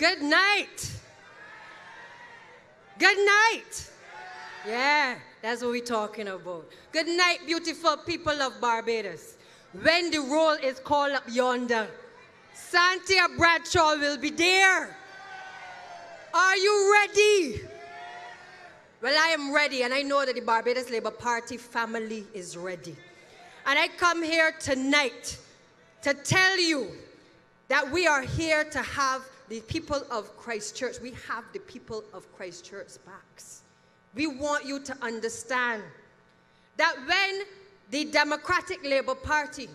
Good night. Good night. Yeah, that's what we're talking about. Good night, beautiful people of Barbados. When the roll is called up yonder, Santia Bradshaw will be there. Are you ready? Well, I am ready, and I know that the Barbados Labour Party family is ready. And I come here tonight to tell you that we are here to have the people of Christchurch. We have the people of Christchurch's backs. We want you to understand that when the Democratic Labour Party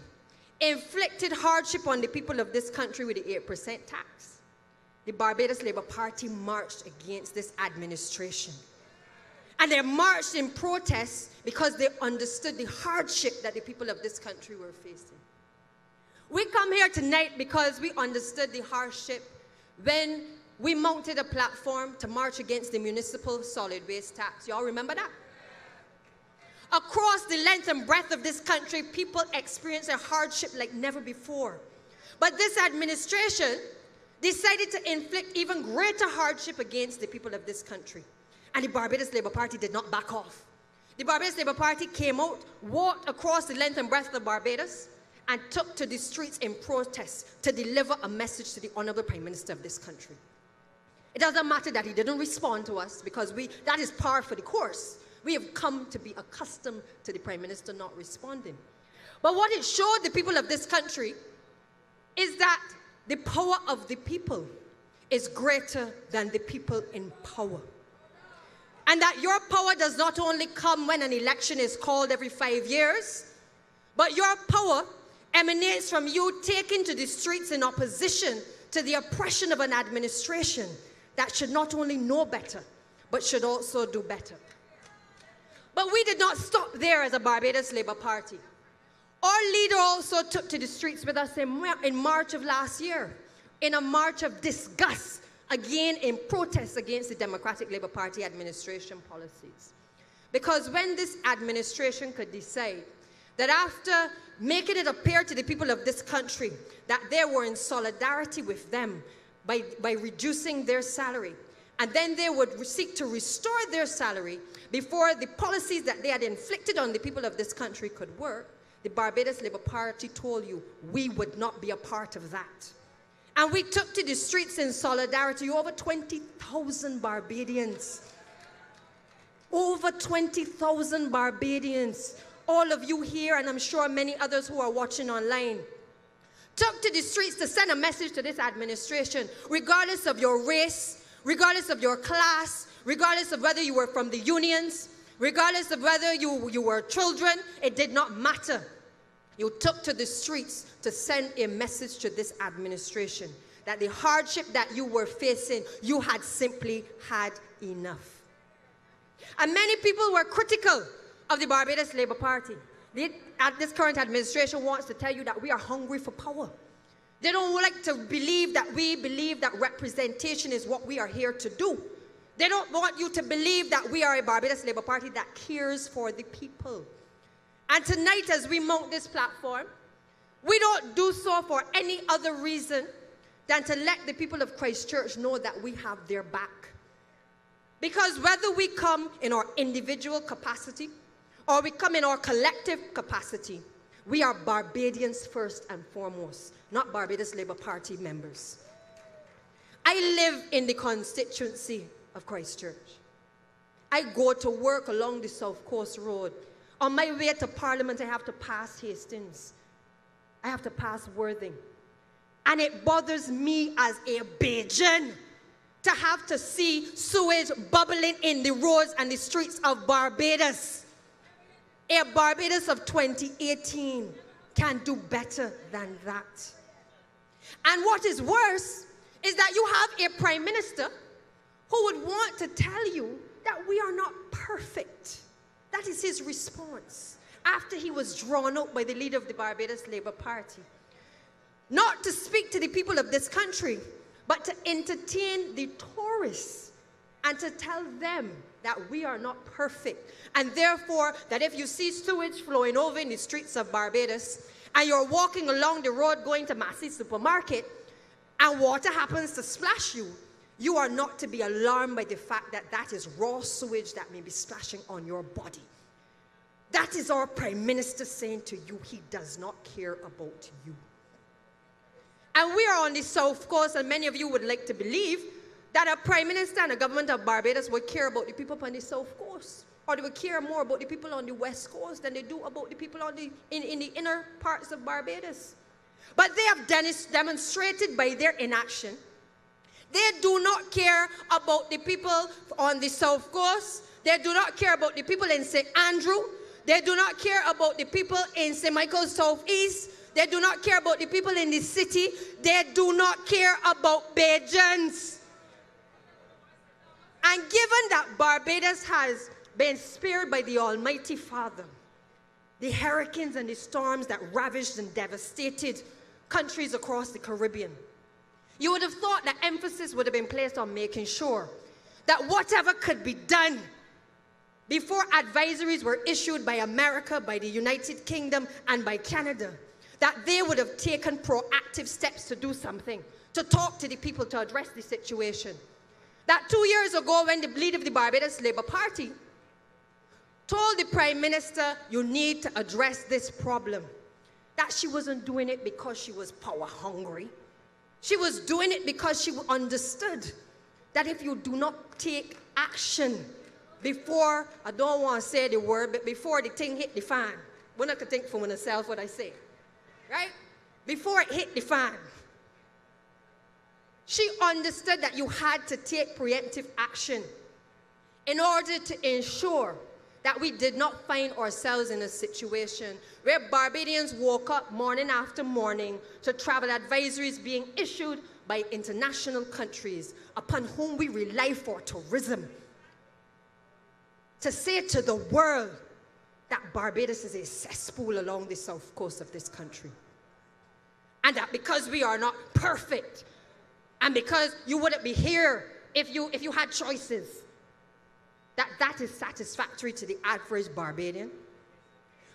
inflicted hardship on the people of this country with the 8% tax, the Barbados Labour Party marched against this administration. And they marched in protest because they understood the hardship that the people of this country were facing. We come here tonight because we understood the hardship when we mounted a platform to march against the municipal solid waste tax. Y'all remember that? Across the length and breadth of this country, people experience a hardship like never before. But this administration decided to inflict even greater hardship against the people of this country. And the Barbados Labour Party did not back off. The Barbados Labour Party came out, walked across the length and breadth of Barbados, and took to the streets in protest to deliver a message to the Honourable Prime Minister of this country. It doesn't matter that he didn't respond to us, because that is par for the course. We have come to be accustomed to the Prime Minister not responding. But what it showed the people of this country is that the power of the people is greater than the people in power. And that your power does not only come when an election is called every 5 years, but your power emanates from you taking to the streets in opposition to the oppression of an administration that should not only know better, but should also do better. But we did not stop there as a Barbados Labour Party. Our leader also took to the streets with us in March of last year, in a march of disgust, again in protest against the Democratic Labour Party administration policies. Because when this administration could decide that after making it appear to the people of this country that they were in solidarity with them by reducing their salary, and then they would seek to restore their salary before the policies that they had inflicted on the people of this country could work, the Barbados Labour Party told you we would not be a part of that. And we took to the streets in solidarity. Over 20,000 Barbadians. Over 20,000 Barbadians. All of you here, and I'm sure many others who are watching online, took to the streets to send a message to this administration, regardless of your race, regardless of your class, regardless of whether you were from the unions, regardless of whether you were children, it did not matter. You took to the streets to send a message to this administration that the hardship that you were facing, you had simply had enough. And many people were critical of the Barbados Labour Party. This current administration wants to tell you that we are hungry for power. They don't like to believe that we believe that representation is what we are here to do. They don't want you to believe that we are a Barbados Labour Party that cares for the people. And tonight, as we mount this platform, we don't do so for any other reason than to let the people of Christchurch know that we have their back. Because whether we come in our individual capacity or we come in our collective capacity, we are Barbadians first and foremost, not Barbados Labour Party members. I live in the constituency of Christchurch. I go to work along the South Coast Road. On my way to Parliament, I have to pass Hastings. I have to pass Worthing. And it bothers me as a Bajan to have to see sewage bubbling in the roads and the streets of Barbados. A Barbados of 2018 can do better than that. And what is worse is that you have a Prime Minister who would want to tell you that we are not perfect. That is his response after he was drawn out by the leader of the Barbados Labour Party. Not to speak to the people of this country, but to entertain the tourists and to tell them that we are not perfect. And therefore, that if you see sewage flowing over in the streets of Barbados and you're walking along the road going to Massey Supermarket, and water happens to splash you, you are not to be alarmed by the fact that that is raw sewage that may be splashing on your body. That is our Prime Minister saying to you, he does not care about you. And we are on the South Coast, and many of you would like to believe that a Prime Minister and a government of Barbados would care about the people on the South Coast, or they would care more about the people on the West Coast than they do about the people on in the inner parts of Barbados. But they have demonstrated by their inaction, they do not care about the people on the South Coast. They do not care about the people in St. Andrew. They do not care about the people in St. Michael's Southeast. They do not care about the people in the city. They do not care about Bajans. And given that Barbados has been spared by the Almighty Father, the hurricanes and the storms that ravaged and devastated countries across the Caribbean, you would have thought that emphasis would have been placed on making sure that whatever could be done before advisories were issued by America, by the United Kingdom, and by Canada, that they would have taken proactive steps to do something, to talk to the people, to address the situation. That 2 years ago, when the leader of the Barbados Labour Party told the Prime Minister, you need to address this problem, that she wasn't doing it because she was power hungry. She was doing it because she understood that if you do not take action before, I don't want to say the word, but before the thing hit the fan, when I could think for myself what I say, right? Before it hit the fan, she understood that you had to take preemptive action in order to ensure that we did not find ourselves in a situation where Barbadians woke up morning after morning to travel advisories being issued by international countries upon whom we rely for tourism, to say to the world that Barbados is a cesspool along the south coast of this country. And that because we are not perfect, and because you wouldn't be here if you had choices, that is satisfactory to the average Barbadian.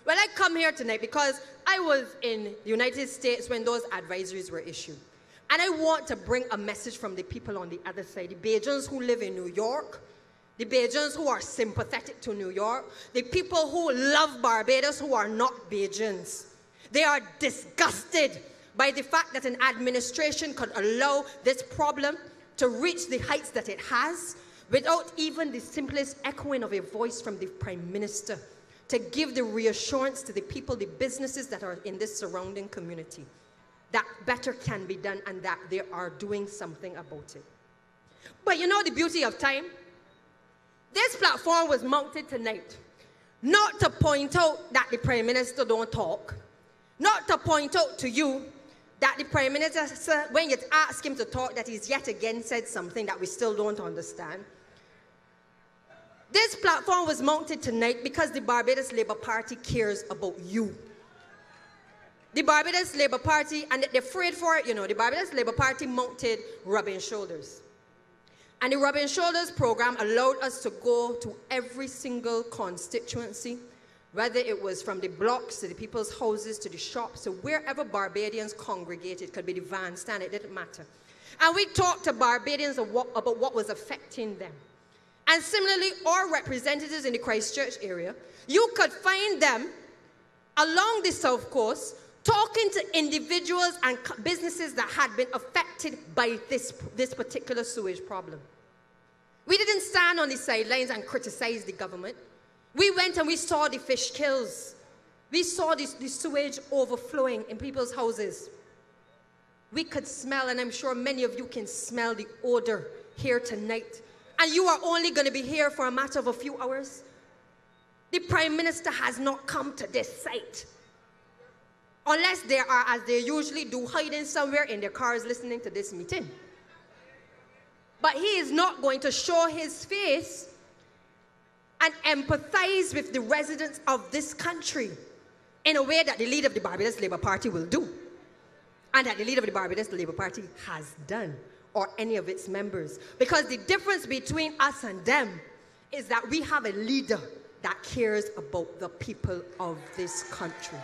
Well, I come here tonight because I was in the United States when those advisories were issued. And I want to bring a message from the people on the other side, the Bajans who live in New York, the Bajans who are sympathetic to New York, the people who love Barbados who are not Bajans. They are disgusted by the fact that an administration could allow this problem to reach the heights that it has without even the simplest echoing of a voice from the Prime Minister to give the reassurance to the people, the businesses that are in this surrounding community, that better can be done and that they are doing something about it. But you know the beauty of time? This platform was mounted tonight not to point out that the Prime Minister don't talk, not to point out to you that the Prime Minister, when you ask him to talk, that he's yet again said something that we still don't understand. This platform was mounted tonight because the Barbados Labour Party cares about you. The Barbados Labour Party, and they're afraid for it, you know, the Barbados Labour Party mounted Rubbing Shoulders. And the Rubbing Shoulders program allowed us to go to every single constituency, whether it was from the blocks to the people's houses to the shops, to wherever Barbadians congregated. It could be the van stand, it didn't matter. And we talked to Barbadians about what was affecting them. And similarly, our representatives in the Christchurch area, you could find them along the South Coast talking to individuals and businesses that had been affected by this particular sewage problem. We didn't stand on the sidelines and criticize the government. We went and we saw the fish kills. We saw the sewage overflowing in people's houses. We could smell, and I'm sure many of you can smell the odor here tonight. And you are only going to be here for a matter of a few hours. The Prime Minister has not come to this site. Unless they are, as they usually do, hiding somewhere in their cars listening to this meeting. But he is not going to show his face and empathize with the residents of this country in a way that the leader of the Barbados Labour Party will do. And that the leader of the Barbados Labour Party has done, or any of its members. Because the difference between us and them is that we have a leader that cares about the people of this country.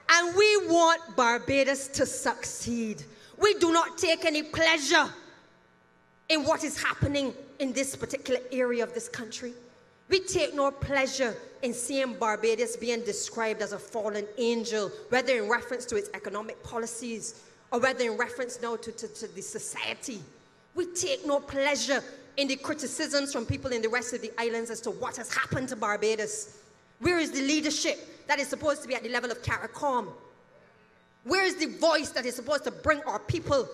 And And we want Barbados to succeed. We do not take any pleasure in what is happening in this particular area of this country. We take no pleasure in seeing Barbados being described as a fallen angel, whether in reference to its economic policies or whether in reference now to the society. We take no pleasure in the criticisms from people in the rest of the islands as to what has happened to Barbados. Where is the leadership that is supposed to be at the level of CARICOM? Where is the voice that is supposed to bring our people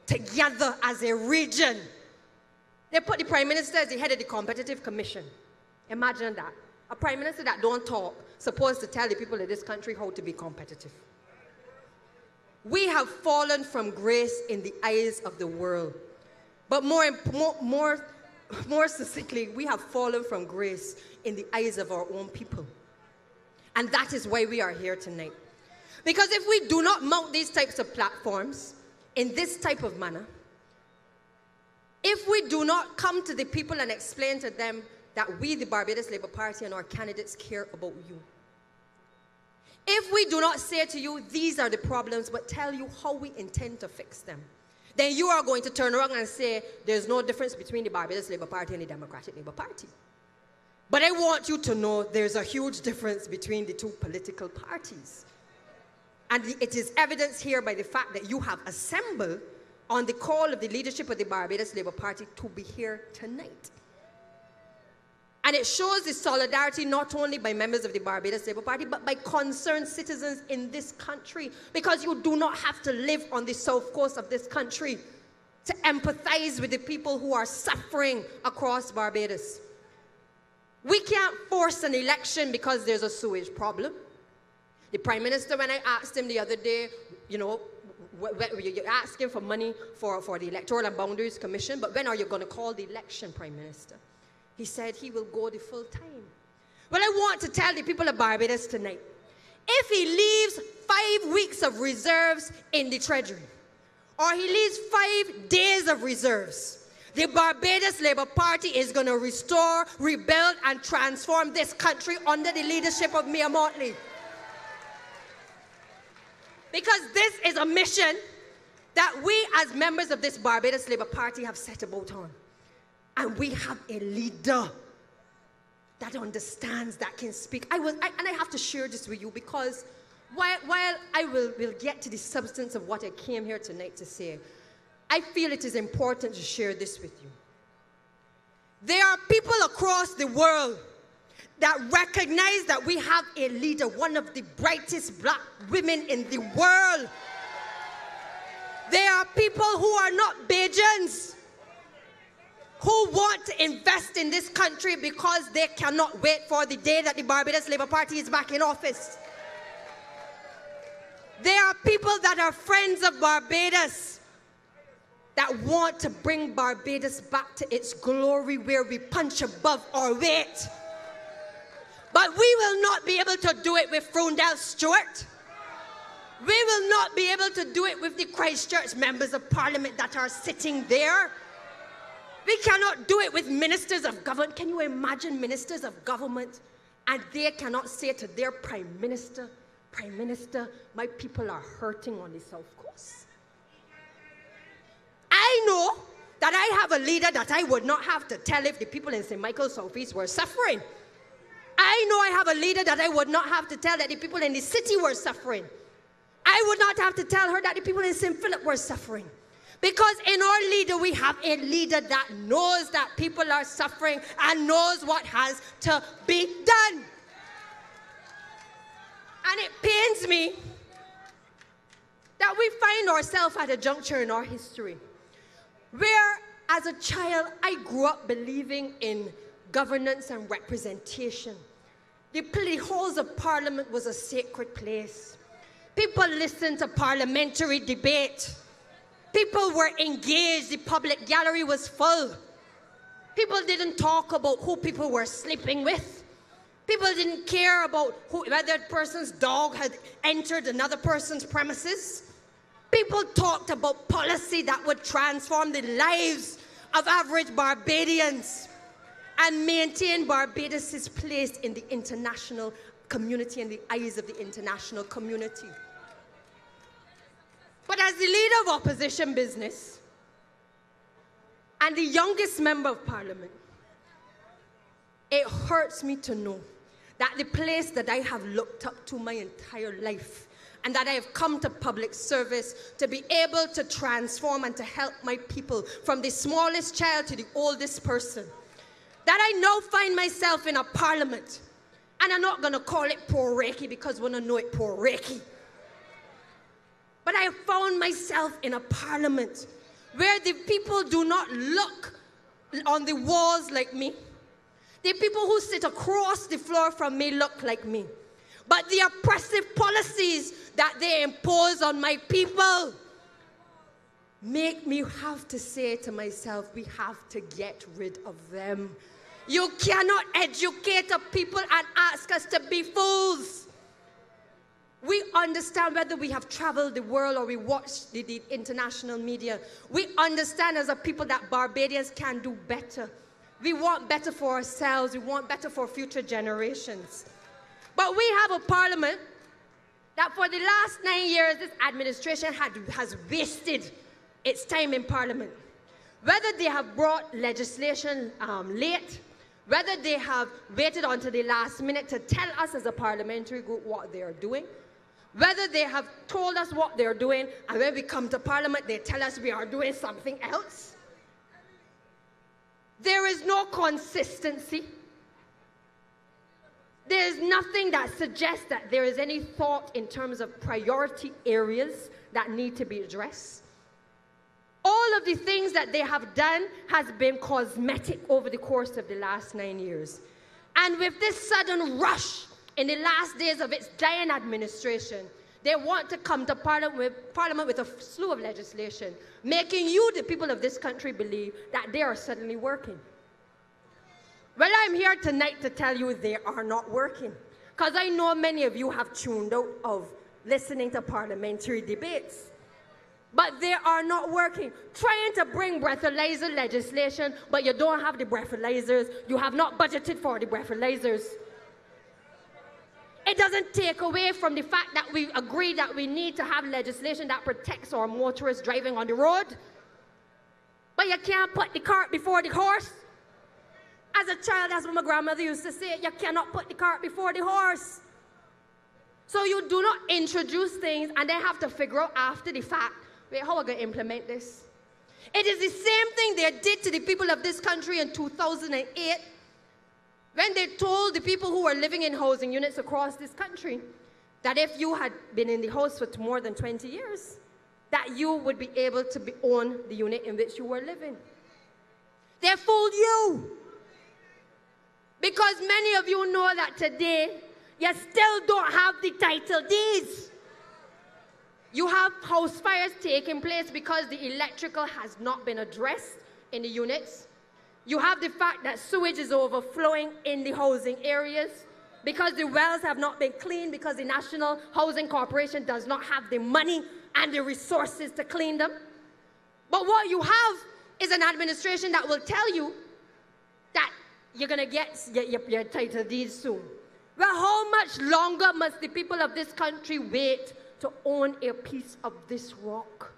together as a region? They put the Prime Minister as the head of the Competitive Commission. Imagine that. A Prime Minister that don't talk, supposed to tell the people of this country how to be competitive. We have fallen from grace in the eyes of the world. But more succinctly, we have fallen from grace in the eyes of our own people. And that is why we are here tonight. Because if we do not mount these types of platforms in this type of manner, if we do not come to the people and explain to them that we, the Barbados Labour Party, and our candidates care about you, if we do not say to you, these are the problems, but tell you how we intend to fix them, then you are going to turn around and say, there's no difference between the Barbados Labour Party and the Democratic Labour Party. But I want you to know there's a huge difference between the two political parties. And it is evidenced here by the fact that you have assembled on the call of the leadership of the Barbados Labour Party to be here tonight. And it shows the solidarity not only by members of the Barbados Labour Party, but by concerned citizens in this country. Because you do not have to live on the south coast of this country to empathize with the people who are suffering across Barbados. We can't force an election because there's a sewage problem. The Prime Minister, when I asked him the other day, you know, you're asking for money for the Electoral and Boundaries Commission, but when are you going to call the election, Prime Minister? He said he will go the full time. Well, I want to tell the people of Barbados tonight, if he leaves 5 weeks of reserves in the Treasury, or he leaves 5 days of reserves, the Barbados Labour Party is going to restore, rebuild, and transform this country under the leadership of Mayor Motley. Because this is a mission that we as members of this Barbados Labour Party have set about on. And we have a leader that understands, that can speak. And I have to share this with you because while I will get to the substance of what I came here tonight to say, I feel it is important to share this with you. There are people across the world that recognize that we have a leader, one of the brightest black women in the world. There are people who are not Bajans, who want to invest in this country because they cannot wait for the day that the Barbados Labour Party is back in office. There are people that are friends of Barbados that want to bring Barbados back to its glory where we punch above our weight. But we will not be able to do it with Frundell Stewart. We will not be able to do it with the Christchurch members of Parliament that are sitting there. We cannot do it with ministers of government. Can you imagine ministers of government and they cannot say to their Prime Minister, Prime Minister, my people are hurting on the South Coast. I know that I have a leader that I would not have to tell if the people in St. Michael's Southeast were suffering. I know I have a leader that I would not have to tell that the people in the city were suffering. I would not have to tell her that the people in St. Philip were suffering. Because in our leader, we have a leader that knows that people are suffering and knows what has to be done. And it pains me that we find ourselves at a juncture in our history where, as a child, I grew up believing in governance and representation. The halls of Parliament was a sacred place. People listened to parliamentary debate. People were engaged. The public gallery was full. People didn't talk about who people were sleeping with. People didn't care about whether a person's dog had entered another person's premises. People talked about policy that would transform the lives of average Barbadians and maintain Barbados' place in the international community, in the eyes of the international community. But as the leader of opposition business and the youngest member of parliament, it hurts me to know that the place that I have looked up to my entire life and that I have come to public service to be able to transform and to help my people from the smallest child to the oldest person, that I now find myself in a parliament, and I'm not going to call it poor Reiki because we don't know it poor Reiki. But I have found myself in a parliament where the people do not look on the walls like me. The people who sit across the floor from me look like me. But the oppressive policies that they impose on my people make me have to say to myself, we have to get rid of them. You cannot educate a people and ask us to be fools. We understand whether we have traveled the world or we watch the international media. We understand as a people that Barbadians can do better. We want better for ourselves. We want better for future generations. But we have a parliament that for the last 9 years, this administration has wasted its time in parliament. Whether they have brought legislation late, whether they have waited until the last minute to tell us as a parliamentary group what they are doing, whether they have told us what they're doing, and when we come to parliament, they tell us we are doing something else. There is no consistency. There is nothing that suggests that there is any thought in terms of priority areas that need to be addressed. All of the things that they have done has been cosmetic over the course of the last 9 years. And with this sudden rush in the last days of its dying administration, they want to come to parliament with a slew of legislation, making you, the people of this country, believe that they are suddenly working. Well, I'm here tonight to tell you they are not working, because I know many of you have tuned out of listening to parliamentary debates. But they are not working. Trying to bring breathalyzer legislation, but you don't have the breathalyzers. You have not budgeted for the breathalyzers. It doesn't take away from the fact that we agree that we need to have legislation that protects our motorists driving on the road. But you can't put the cart before the horse. As a child, that's what my grandmother used to say, you cannot put the cart before the horse. So you do not introduce things and then have to figure out after the fact, wait, how are we going to implement this? It is the same thing they did to the people of this country in 2008 when they told the people who were living in housing units across this country that if you had been in the house for more than 20 years, that you would be able to own the unit in which you were living. They fooled you. Because many of you know that today, you still don't have the title deeds. You have house fires taking place because the electrical has not been addressed in the units. You have the fact that sewage is overflowing in the housing areas because the wells have not been cleaned because the National Housing Corporation does not have the money and the resources to clean them. But what you have is an administration that will tell you that you're going to get your title deeds soon. Well, how much longer must the people of this country wait to own a piece of this rock?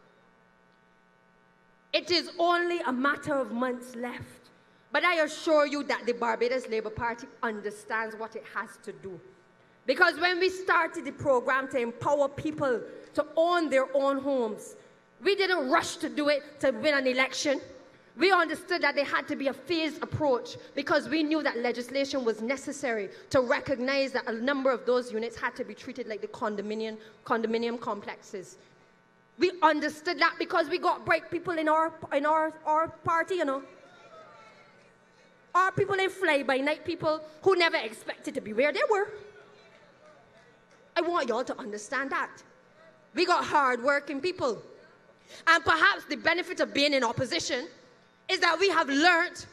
It is only a matter of months left. But I assure you that the Barbados Labour Party understands what it has to do. Because when we started the program to empower people to own their own homes, we didn't rush to do it to win an election. We understood that there had to be a phased approach because we knew that legislation was necessary to recognize that a number of those units had to be treated like the condominium complexes. We understood that because we got bright people in our party, you know. Our people in fly-by-night people who never expected to be where they were. I want y'all to understand that. We got hard-working people. And perhaps the benefit of being in opposition is that we have learned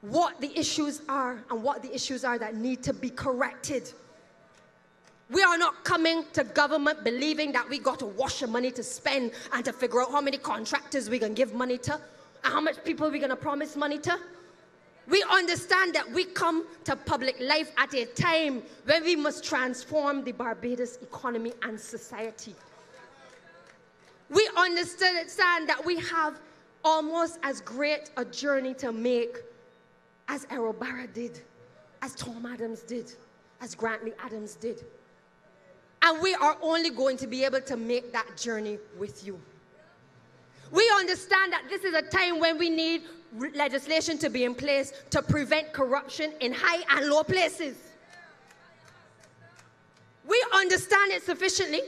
what the issues are and what the issues are that need to be corrected. We are not coming to government believing that we got to wash the money to spend and to figure out how many contractors we're going to give money to and how much people we're going to promise money to. We understand that we come to public life at a time when we must transform the Barbados economy and society. We understand that we have almost as great a journey to make as Errol Barra did, as Tom Adams did, as Grantley Adams did. And we are only going to be able to make that journey with you. We understand that this is a time when we need legislation to be in place to prevent corruption in high and low places. We understand it sufficiently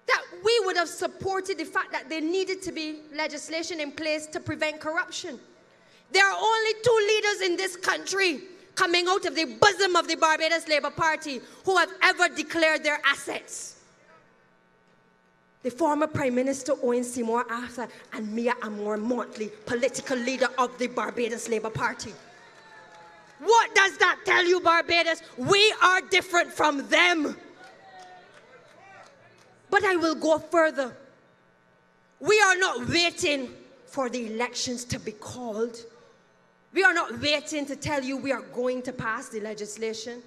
that we would have supported the fact that there needed to be legislation in place to prevent corruption. There are only two leaders in this country coming out of the bosom of the Barbados Labour Party who have ever declared their assets. The former Prime Minister Owen Seymour Arthur and Mia Amor Montley, political leader of the Barbados Labour Party. What does that tell you, Barbados? We are different from them. But I will go further. We are not waiting for the elections to be called. We are not waiting to tell you we are going to pass the legislation.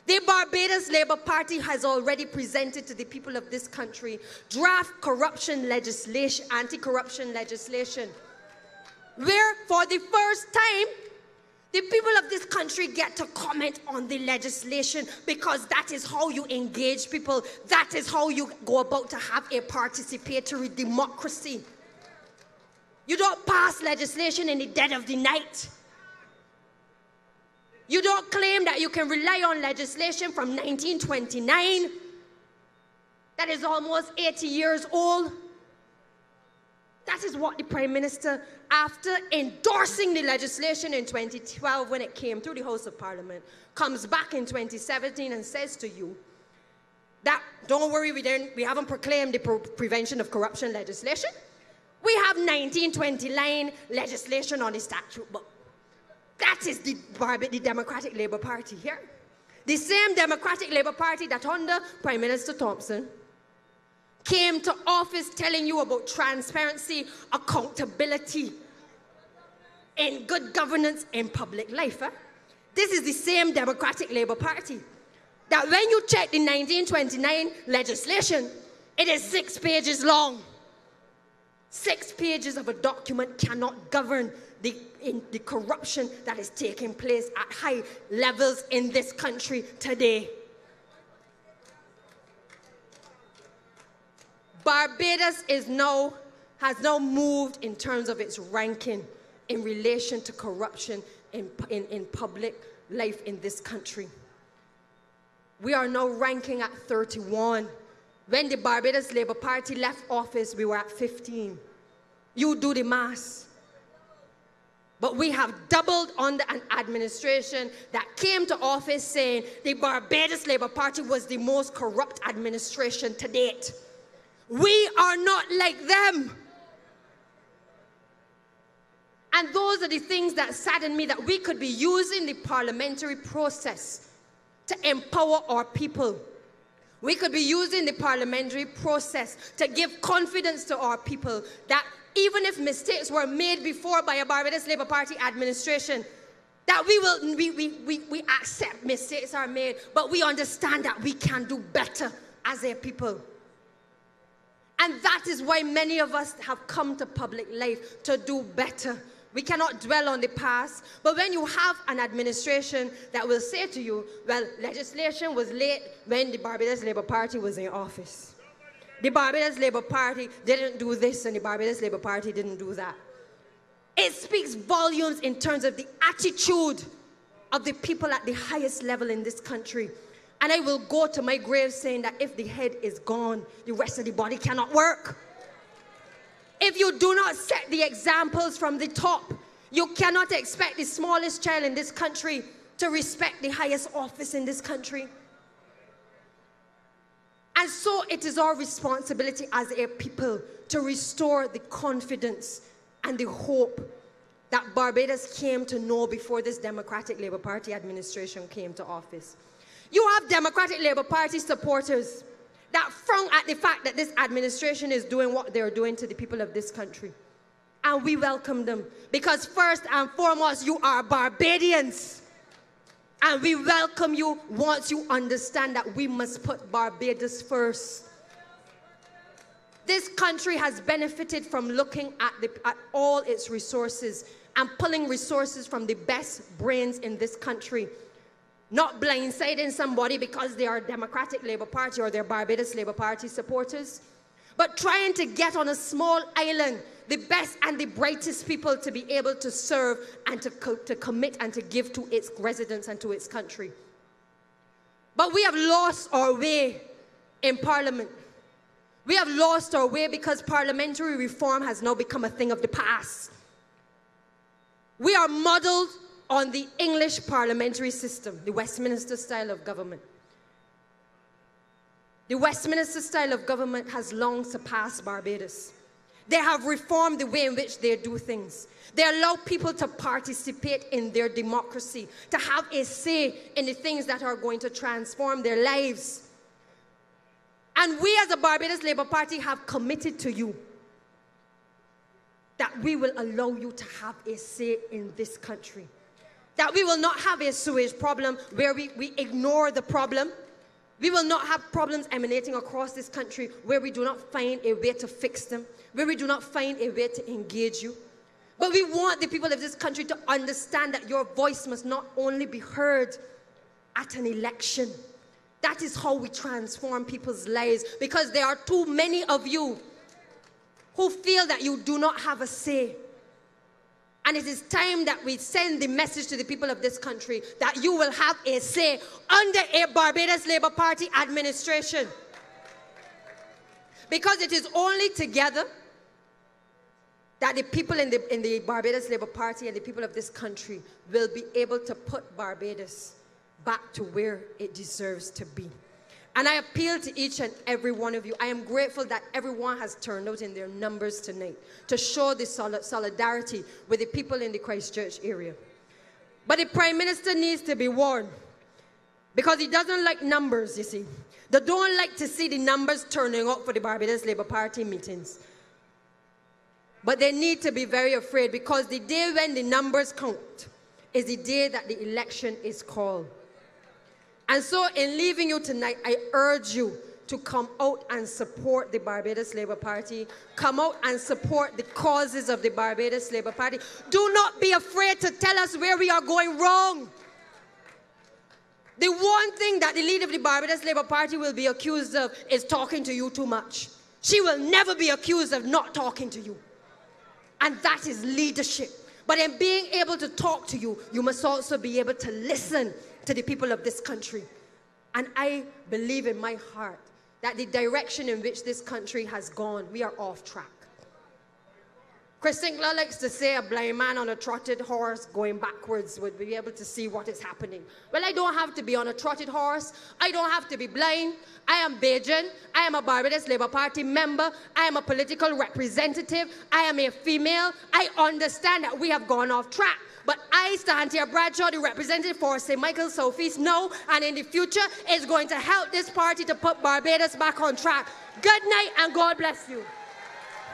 The Barbados Labour Party has already presented to the people of this country draft corruption legislation, anti-corruption legislation, where for the first time, the people of this country get to comment on the legislation, because that is how you engage people. That is how you go about to have a participatory democracy. You don't pass legislation in the dead of the night. You don't claim that you can rely on legislation from 1929 that is almost 80 years old. That is what the Prime Minister, after endorsing the legislation in 2012 when it came through the House of Parliament, comes back in 2017 and says to you that, don't worry, we haven't proclaimed the prevention of corruption legislation. We have 1929 legislation on the statute book. That is the Democratic Labour Party here. The same Democratic Labour Party that under Prime Minister Thompson came to office telling you about transparency, accountability, and good governance in public life. This is the same Democratic Labour Party that when you check the 1929 legislation, it is 6 pages long. 6 pages of a document cannot govern the corruption that is taking place at high levels in this country today. Barbados has now moved in terms of its ranking in relation to corruption in public life in this country. We are now ranking at 31. When the Barbados Labour Party left office, we were at 15. You do the math. But we have doubled under an administration that came to office saying the Barbados Labour Party was the most corrupt administration to date. We are not like them. And those are the things that sadden me, that we could be using the parliamentary process to empower our people. We could be using the parliamentary process to give confidence to our people that even if mistakes were made before by a Barbados Labour Party administration, that we accept mistakes are made, but we understand that we can do better as a people. And that is why many of us have come to public life, to do better. We cannot dwell on the past, but when you have an administration that will say to you, well, legislation was late when the Barbados Labour Party was in office. The Barbados Labour Party didn't do this and the Barbados Labour Party didn't do that. It speaks volumes in terms of the attitude of the people at the highest level in this country. And I will go to my grave saying that if the head is gone, the rest of the body cannot work. If you do not set the examples from the top, you cannot expect the smallest child in this country to respect the highest office in this country. And so it is our responsibility as a people to restore the confidence and the hope that Barbados came to know before this Democratic Labour Party administration came to office. You have Democratic Labour Party supporters that frown at the fact that this administration is doing what they're doing to the people of this country. And we welcome them, because first and foremost, you are Barbadians. And we welcome you once you understand that we must put Barbados first. This country has benefited from looking at all its resources and pulling resources from the best brains in this country. Not blindsiding somebody because they are Democratic Labour Party or they're Barbados Labour Party supporters, but trying to get on a small island the best and the brightest people to be able to serve and to commit and to give to its residents and to its country. But we have lost our way in Parliament. We have lost our way because parliamentary reform has now become a thing of the past. We are modeled on the English parliamentary system, the Westminster style of government. The Westminster style of government has long surpassed Barbados. They have reformed the way in which they do things. They allow people to participate in their democracy, to have a say in the things that are going to transform their lives. And we as a Barbados Labour Party have committed to you that we will allow you to have a say in this country. That we will not have a sewage problem where we ignore the problem. We will not have problems emanating across this country where we do not find a way to fix them, where we do not find a way to engage you. But we want the people of this country to understand that your voice must not only be heard at an election. That is how we transform people's lives, because there are too many of you who feel that you do not have a say. And it is time that we send the message to the people of this country that you will have a say under a Barbados Labour Party administration. Because it is only together that the people in the Barbados Labour Party and the people of this country will be able to put Barbados back to where it deserves to be. And I appeal to each and every one of you. I am grateful that everyone has turned out in their numbers tonight to show the solidarity with the people in the Christchurch area. But the Prime Minister needs to be warned, because he doesn't like numbers, you see. They don't like to see the numbers turning up for the Barbados Labour Party meetings. But they need to be very afraid, because the day when the numbers count is the day that the election is called. And so in leaving you tonight, I urge you to come out and support the Barbados Labour Party. Come out and support the causes of the Barbados Labour Party. Do not be afraid to tell us where we are going wrong. The one thing that the leader of the Barbados Labour Party will be accused of is talking to you too much. She will never be accused of not talking to you. And that is leadership. But in being able to talk to you, you must also be able to listen to the people of this country. And I believe in my heart that the direction in which this country has gone, we are off track. Chris Sinclair likes to say a blind man on a trotted horse going backwards would be able to see what is happening. Well, I don't have to be on a trotted horse. I don't have to be blind. I am Bajan. I am a Barbados Labour Party member. I am a political representative. I am a female. I understand that we have gone off track. But I, Santia Bradshaw, the representative for St. Michael's Southeast, know and in the future is going to help this party to put Barbados back on track. Good night and God bless you.